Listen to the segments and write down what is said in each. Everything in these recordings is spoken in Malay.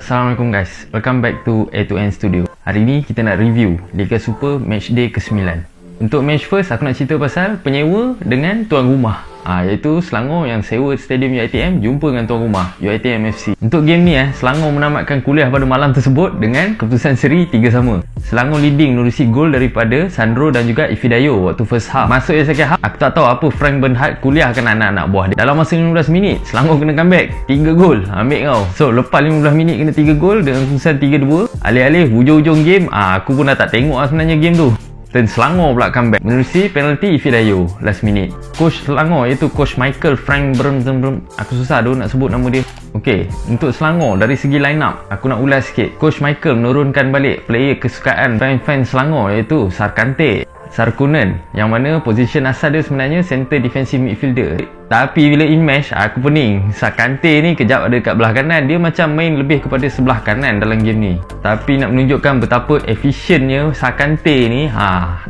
Assalamualaikum guys, welcome back to A2N Studio. Hari ni kita nak review Liga Super Matchday ke-9. Untuk match first, aku nak cerita pasal penyewa dengan tuan rumah, iaitu Selangor yang sewa stadium UiTM jumpa dengan tuan rumah UiTM FC. Untuk game ni Selangor menamatkan kuliah pada malam tersebut dengan keputusan seri 3-3. Selangor leading menerusi gol daripada Sandro dan juga Ifidayo waktu first half. Masuk second half, aku tak tahu apa Frank Bernhard kuliahkan anak-anak buah dia. Dalam masa 15 minit Selangor kena comeback 3 gol. Ambil kau. So lepas 15 minit kena 3 gol dengan keputusan 3-2. Alih-alih hujung-hujung game, aku pun dah tak tengok sebenarnya game tu. Dan Selangor pula comeback menerusi penalti Ifidayo last minute. Coach Selangor iaitu Coach Michael Frank Bernhard, aku susah tu nak sebut nama dia. Okey, untuk Selangor dari segi line up, aku nak ulas sikit. Coach Michael menurunkan balik player kesukaan fan-fan Selangor iaitu Sarkante, Sarkunen, yang mana position asal dia sebenarnya center defensive midfielder. Tapi bila in match, aku pening. Sarkante ni kejap ada kat belah kanan, dia macam main lebih kepada sebelah kanan dalam game ni. Tapi nak menunjukkan betapa efisiennya Sarkante ni,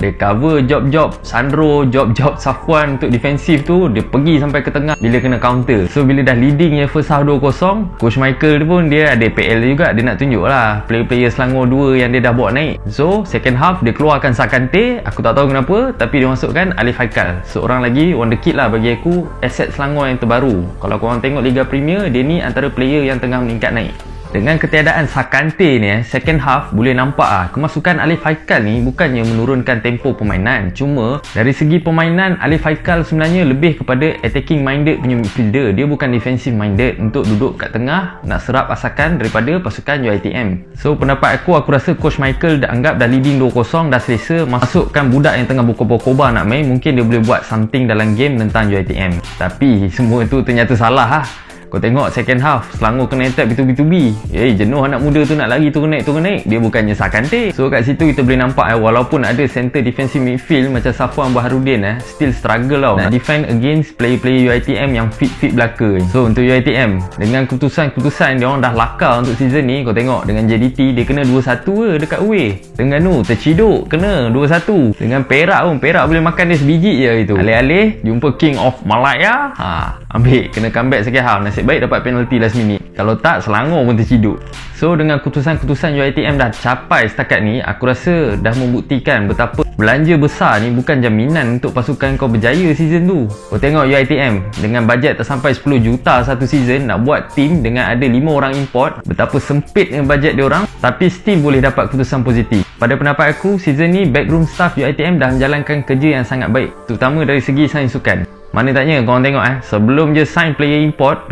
dia cover job-job Sandro, job-job Safwan untuk defensif tu, dia pergi sampai ke tengah bila kena counter. So bila dah leadingnya first half 2-0, Coach Michael tu pun dia ada PL juga, dia nak tunjuk lah player-player Selangor 2 yang dia dah bawa naik. So second half dia keluarkan Sarkante, aku tak tahu kenapa, tapi dia masukkan Alif Haikal, seorang lagi wonderkid lah bagi aku, aset Selangor yang terbaru. Kalau korang tengok Liga Premier, dia ni antara player yang tengah meningkat naik. Dengan ketiadaan Sarkante ni, second half boleh nampak kemasukan Alif Haikal ni bukannya menurunkan tempo permainan. Cuma dari segi permainan, Alif Haikal sebenarnya lebih kepada attacking minded punya midfielder. Dia bukan defensive minded untuk duduk kat tengah nak serap asakan daripada pasukan UiTM. So pendapat aku rasa Coach Michael dah anggap dah leading 2-0, dah selesa, masukkan budak yang tengah berkobar-kobar nak main, mungkin dia boleh buat something dalam game tentang UiTM. Tapi semua itu ternyata salah Kau tengok second half, Selangor kena attack B2B. Jenuh anak muda tu nak lari turun naik. Dia bukannya Sarkante. So kat situ kita boleh nampak walaupun ada center defensive midfield macam Safwan Baharudin still struggle nak defend against player-player UiTM yang fit belaka. So untuk UiTM, dengan keputusan dia orang dah lakar untuk season ni. Kau tengok dengan JDT dia kena 2-1 dekat away. Terengganu terciduk kena 2-1. Dengan Perak pun, Perak boleh makan dia sebiji je itu. Alih-alih jumpa King of Malaya, ambil kena comeback second half. Nasib baik dapat penalti last minute. Kalau tak, Selangor pun terciduk. So dengan keputusan UiTM dah capai setakat ni, aku rasa dah membuktikan betapa belanja besar ni bukan jaminan untuk pasukan kau berjaya season tu. Kau tengok UiTM dengan bajet tak sampai 10 juta satu season nak buat team dengan ada 5 orang import, betapa sempit dengan bajet dia orang, tapi still boleh dapat keputusan positif. Pada pendapat aku, season ni backroom staff UiTM dah menjalankan kerja yang sangat baik, terutama dari segi sains sukan. Mana taknya korang tengok sebelum je sign player import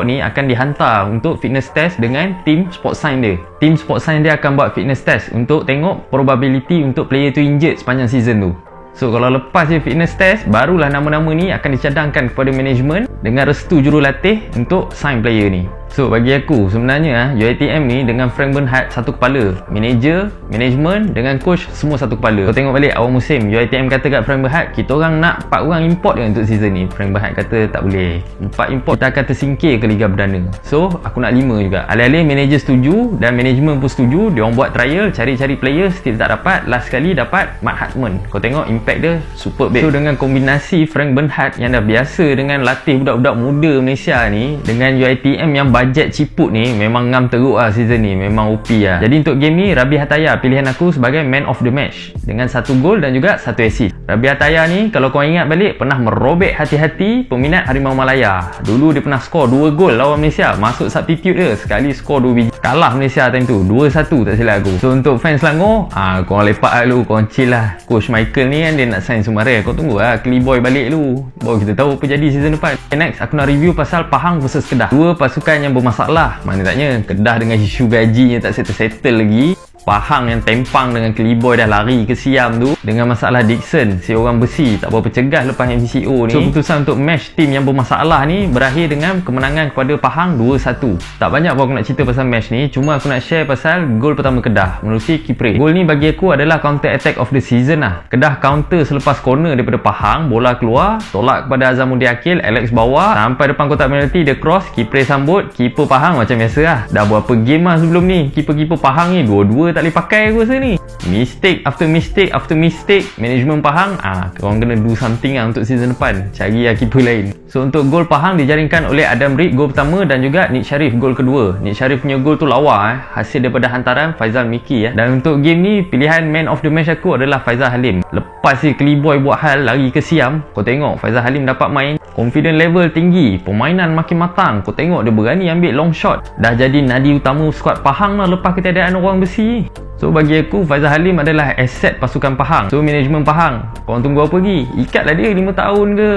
ni akan dihantar untuk fitness test dengan team sport science dia. Team sport science dia akan buat fitness test untuk tengok probability untuk player tu injured sepanjang season tu. So kalau lepas je fitness test, barulah nama-nama ni akan dicadangkan kepada management dengan restu jurulatih untuk sign player ni. So bagi aku sebenarnya UiTM ni dengan Frank Bernhard satu kepala. Manager, management dengan coach semua satu kepala. Kau tengok balik awal musim, UiTM kata kat Frank Bernhard, kita orang nak 4 orang import je untuk season ni. Frank Bernhard kata tak boleh, 4 import kita akan tersingkir ke Liga Perdana. So aku nak 5 juga. Alih-alih manager setuju dan management pun setuju, dia orang buat trial, cari-cari player, still tak dapat. Last kali dapat Matt Hartman. Kau tengok impact dia super big. So dengan kombinasi Frank Bernhard yang dah biasa dengan latih budak-budak muda Malaysia ni dengan UiTM yang bajet ciput ni, memang ngam teruk season ni, memang OP Jadi untuk game ni, Rabi Hataya pilihan aku sebagai man of the match dengan 1 gol dan juga 1 assist. Rabi Hataya ni kalau kau ingat balik, pernah merobek hati-hati peminat Harimau Malaya. Dulu dia pernah skor 2 gol lawan Malaysia, masuk substitute dia, sekali skor 2 biji. Kalah Malaysia time tu 2-1 tak silap aku. So untuk fans Selangor, korang lepak dulu, korang chill lah. Coach Michael ni dia nak sign Sumare, kau tunggu Keliboy balik dulu, baru kita tahu apa jadi season depan. Next aku nak review pasal Pahang versus Kedah, dua pasukan yang bermasalah. Mana taknya Kedah dengan isu gajinya tak settle lagi, Pahang yang tempang dengan Keliboy dah lari ke Siam tu, dengan masalah Dixon, si orang besi tak berapa cegah lepas MCO ni. So keputusan untuk match team yang bermasalah ni berakhir dengan kemenangan kepada Pahang 2-1. Tak banyak pun aku nak cerita pasal match ni, cuma aku nak share pasal gol pertama Kedah menerusi Kipre. Gol ni bagi aku adalah counter attack of the season Kedah counter selepas corner daripada Pahang, bola keluar, tolak kepada Azamuddin Akil, Alex bawa sampai depan kotak penalti, dia cross, Kipre sambut, keeper Pahang macam biasa lah. Dah berapa game lah sebelum ni. Keeper-keeper Pahang ni dua-dua tak boleh pakai aku rasa ni. Mistake after mistake after mistake. Management Pahang, korang kena do something lah untuk season depan. Cari lah keeper lain. So untuk gol Pahang dijaringkan oleh Adam Reed gol pertama dan juga Nick Sharif gol kedua. Nick Sharif punya gol tu lawa hasil daripada hantaran Faizal Miki Dan untuk game ni pilihan man of the match aku adalah Faizal Halim. Lepas si Keliboy buat hal lari ke Siam, kau tengok Faizal Halim dapat main, confident level tinggi, permainan makin matang. Kau tengok dia berani ambil long shot. Dah jadi nadi utama skuad Pahang lah lepas ketiadaan orang besi. So bagi aku Faizal Halim adalah aset pasukan Pahang. So management Pahang, korang tunggu apa lagi? Ikatlah dia 5 tahun ke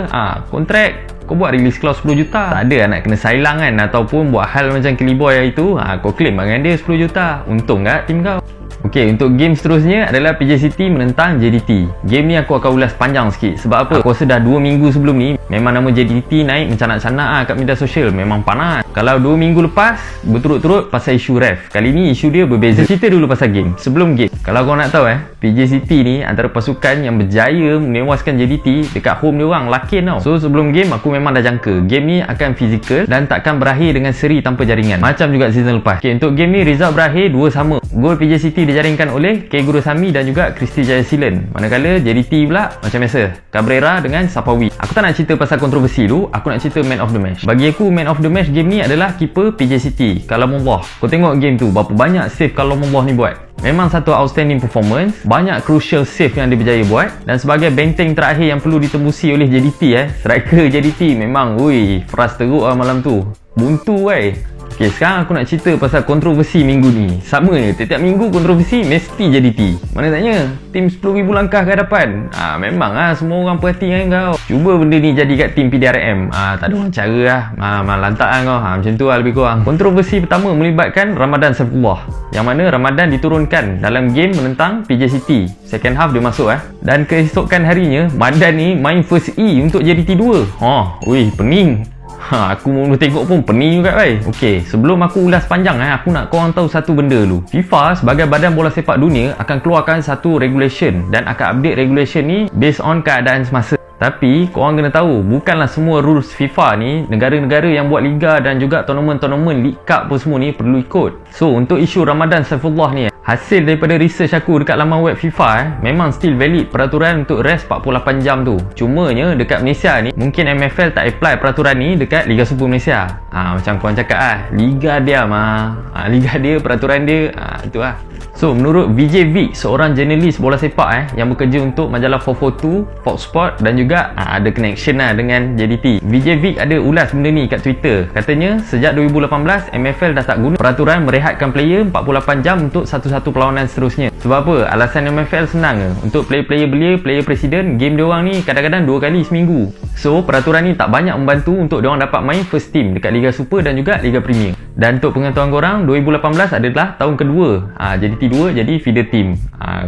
kontrak. Kau buat release clause 10 juta. Tak ada nak kena sailang kan, ataupun buat hal macam Keliboy itu, kau claim dengan dia 10 juta. Untung tak tim kau? Okey, untuk game seterusnya adalah PJ City menentang JDT. Game ni aku akan ulas panjang sikit. Sebab apa? Aku rasa dah 2 minggu sebelum ni memang nama JDT naik mencanak-canak kat media sosial. Memang panas. Kalau 2 minggu lepas berturut-turut pasal isu ref, kali ni isu dia berbeza. Cerita dulu pasal game. Sebelum game, kalau kau nak tahu PJ City ni antara pasukan yang berjaya menewaskan JDT dekat home dia orang, Lakin tau. So sebelum game aku memang dah jangka game ni akan fizikal dan takkan berakhir dengan seri tanpa jaringan. Macam juga season lepas. Okey, untuk game ni result berakhir 2-2. Gol PJ City dijaringkan oleh K. Guru Sami dan juga Kristi Jayasilan. Manakala JDT pula macam biasa, Cabrera dengan Sapawi. Aku tak nak cerita pasal kontroversi dulu, aku nak cerita man of the match. Bagi aku man of the match game ni adalah keeper PJ City, Kalamullah. Kau tengok game tu, berapa banyak save Kalamullah ni buat. Memang satu outstanding performance, banyak crucial save yang dia berjaya buat. Dan sebagai benteng terakhir yang perlu ditembusi oleh JDT striker JDT memang peras teruk lah malam tu. Buntu Okey, sekarang aku nak cerita pasal kontroversi minggu ni. Sama je, setiap minggu kontroversi mesti JDT. Mana tanya, tim 10,000 langkah ke hadapan. Memang semua orang perhati dengan kau. Cuba benda ni jadi kat tim PDRM. Tak ada orang cara lantak kau. Macam tu lah lebih kurang. Kontroversi pertama melibatkan Ramadan Saifullah. Yang mana Ramadan diturunkan dalam game menentang PJ City. Second half dia masuk Dan keesokan harinya, Madan ni main first E untuk JDT 2. Pening. Aku mau tengok pun pening juga Okey, sebelum aku ulas panjang aku nak korang tahu satu benda dulu. FIFA sebagai badan bola sepak dunia akan keluarkan satu regulation dan akan update regulation ni based on keadaan semasa. Tapi korang kena tahu, bukanlah semua rules FIFA ni negara-negara yang buat liga dan juga tournament League Cup pun semua ni perlu ikut. So untuk isu Ramadan Saifullah ni, hasil daripada research aku dekat laman web FIFA memang still valid peraturan untuk rest 48 jam tu. Cumanya dekat Malaysia ni mungkin MFL tak apply peraturan ni dekat Liga Super Malaysia. Macam korang cakap liga dia liga dia, peraturan dia itu So menurut Vijay Vick, seorang jurnalis bola sepak yang bekerja untuk majalah 442, Fox Sport dan juga ada connection dengan JDT. Vijay Vick ada ulas benda ni kat Twitter. Katanya sejak 2018 MFL dah tak guna peraturan merehatkan player 48 jam untuk satu-satu perlawanan seterusnya. Sebab apa? Alasan MFL senang untuk player-player belia, player presiden, game diorang ni kadang-kadang 2 kali seminggu. So peraturan ni tak banyak membantu untuk diorang dapat main first team dekat Liga Super dan juga Liga Premier. Dan untuk pengetahuan korang, 2018 adalah tahun kedua JDT 2 jadi feeder team.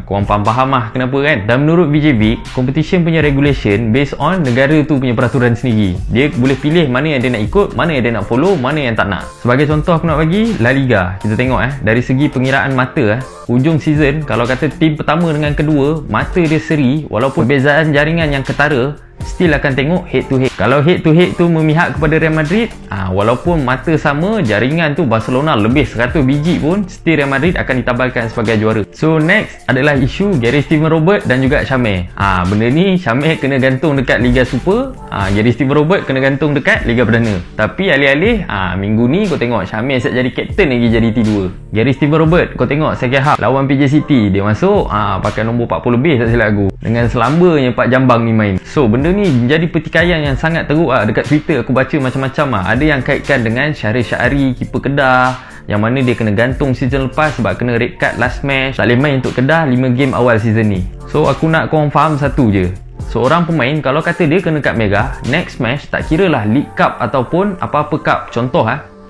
Korang faham lah kenapa kan. Dan menurut Vijay Vick, competition punya regulation based on negara tu punya peraturan sendiri. Dia boleh pilih mana yang dia nak ikut, mana yang dia nak follow, mana yang tak nak. Sebagai contoh aku nak bagi La Liga. Kita tengok dari segi pengiraan mata hujung season, kalau kata tim pertama dengan kedua mata dia seri, walaupun perbezaan jaringan yang ketara, still akan tengok head to head. Kalau head to head tu memihak kepada Real Madrid, walaupun mata sama, jaringan tu Barcelona lebih 100 biji pun, still Real Madrid akan ditabalkan sebagai juara. So next adalah isu Gary Steven Robert dan juga Syamir. Benda ni Syamir kena gantung dekat Liga Super, Gary Steven Robert kena gantung dekat Liga Perdana. Tapi alih-alih minggu ni kau tengok Syamir siap jadi captain lagi jadi T2. Gary Steven Robert kau tengok second half lawan PJ City, dia masuk pakai nombor 40 lebih tak silap aku, dengan selambanya Pak Jambang ni main. So benda ni menjadi pertikaian yang sangat teruk dekat Twitter. Aku baca macam-macam ada yang kaitkan dengan Syarif Syahari, keeper Kedah, yang mana dia kena gantung season lepas sebab kena red card last match, tak boleh main untuk Kedah 5 game awal season ni. So aku nak korang faham satu je, seorang pemain kalau kata dia kena kad merah, next match tak kira lah League Cup ataupun apa-apa cup.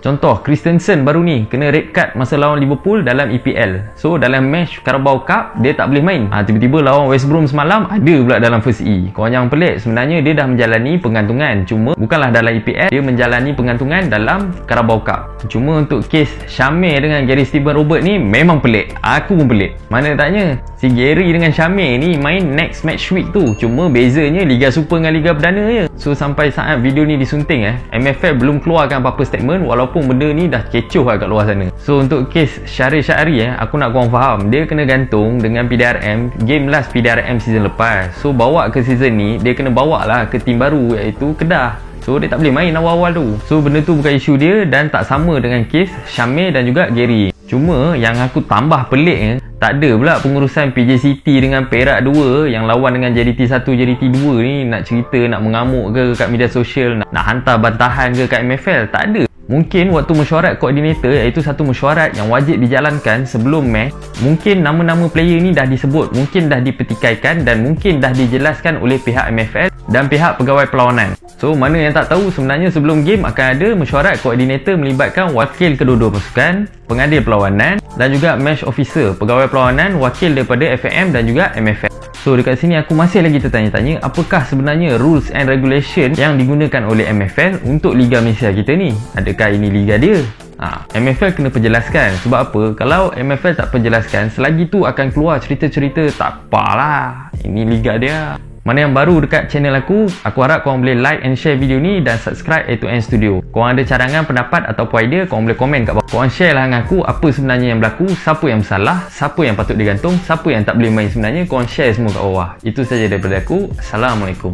Contoh Christensen baru ni kena red card masa lawan Liverpool dalam EPL. So dalam match Carabao Cup dia tak boleh main. Tiba-tiba lawan West Brom semalam ada pula dalam first E. Korang jangan pelik, sebenarnya dia dah menjalani pengantungan, cuma bukanlah dalam EPL, dia menjalani pengantungan dalam Carabao Cup. Cuma untuk kes Syamir dengan Gary Steven Robert ni memang pelik. Aku pun pelik. Mana tanya, si Gary dengan Syamir ni main next match week tu, cuma bezanya Liga Super dengan Liga Perdana je. So sampai saat video ni disunting MFL belum keluarkan apa-apa statement, walaupun walaupun benda ni dah kecoh lah kat luar sana. So untuk kes Syahrir aku nak korang faham, dia kena gantung dengan PDRM game last PDRM season lepas. So bawa ke season ni, dia kena bawa lah ke tim baru iaitu Kedah. So dia tak boleh main awal-awal tu. So benda tu bukan isu dia dan tak sama dengan kes Syamir dan juga Gary. Cuma yang aku tambah peliknya, tak ada pula pengurusan PJ City dengan Perak 2 yang lawan dengan JDT 1, JDT 2 ni nak cerita, nak mengamuk ke kat media sosial, nak hantar bantahan ke kat MFL. Tak ada. Mungkin waktu mesyuarat koordinator, iaitu satu mesyuarat yang wajib dijalankan sebelum match, mungkin nama-nama player ni dah disebut, mungkin dah dipetikaikan dan mungkin dah dijelaskan oleh pihak MFL dan pihak pegawai perlawanan. So mana yang tak tahu, sebenarnya sebelum game akan ada mesyuarat koordinator melibatkan wakil kedua-dua pasukan, pengadil perlawanan dan juga match officer, pegawai perlawanan, wakil daripada FAM dan juga MFL. So dekat sini aku masih lagi tertanya-tanya, apakah sebenarnya rules and regulation yang digunakan oleh MFL untuk Liga Malaysia kita ni? Adakah ini liga dia? MFL kena perjelaskan. Sebab apa? Kalau MFL tak perjelaskan, selagi tu akan keluar cerita-cerita tak apalah, ini liga dia. Mana yang baru dekat channel aku harap korang boleh like and share video ni dan subscribe A2N Studio. Korang ada cadangan, pendapat ataupun idea, korang boleh komen kat bawah. Korang share lah dengan aku apa sebenarnya yang berlaku, siapa yang bersalah, siapa yang patut digantung, siapa yang tak boleh main sebenarnya. Korang share semua kat bawah. Itu saja daripada aku. Assalamualaikum.